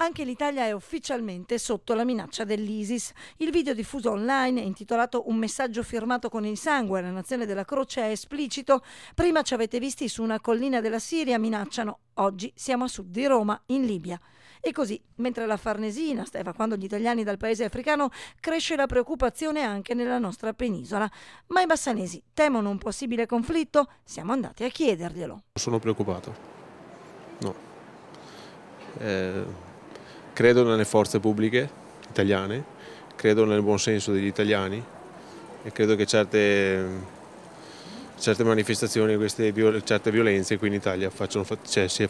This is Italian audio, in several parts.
Anche l'Italia è ufficialmente sotto la minaccia dell'ISIS. Il video diffuso online, intitolato Un messaggio firmato con il sangue alla nazione della croce, è esplicito. Prima ci avete visti su una collina della Siria, minacciano. Oggi siamo a sud di Roma, in Libia. E così, mentre la Farnesina sta evacuando gli italiani dal paese africano, cresce la preoccupazione anche nella nostra penisola. Ma i bassanesi temono un possibile conflitto? Siamo andati a chiederglielo. Sono preoccupato. No. Credo nelle forze pubbliche italiane, credo nel buon senso degli italiani e credo che certe manifestazioni, certe violenze qui in Italia sia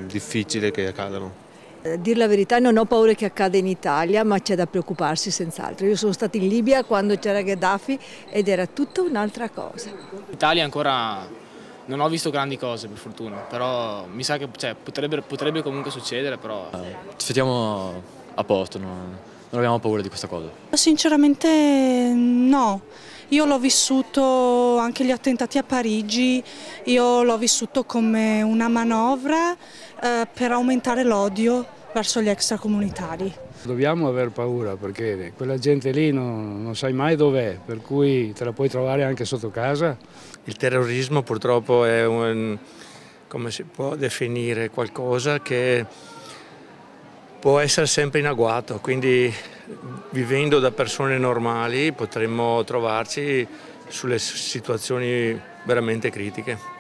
difficile che accadano. A dir la verità non ho paura che accada in Italia, ma c'è da preoccuparsi senz'altro. Io sono stata in Libia quando c'era Gheddafi ed era tutta un'altra cosa. In Italia ancora non ho visto grandi cose, per fortuna, però mi sa che potrebbe comunque succedere. Però ci sentiamo a posto, non abbiamo paura di questa cosa. Sinceramente no. Io l'ho vissuto, anche gli attentati a Parigi, io l'ho vissuto come una manovra per aumentare l'odio verso gli extracomunitari. Dobbiamo aver paura perché quella gente lì non sai mai dov'è, per cui te la puoi trovare anche sotto casa. Il terrorismo purtroppo è come si può definire, qualcosa che può essere sempre in agguato, quindi vivendo da persone normali potremmo trovarci sulle situazioni veramente critiche.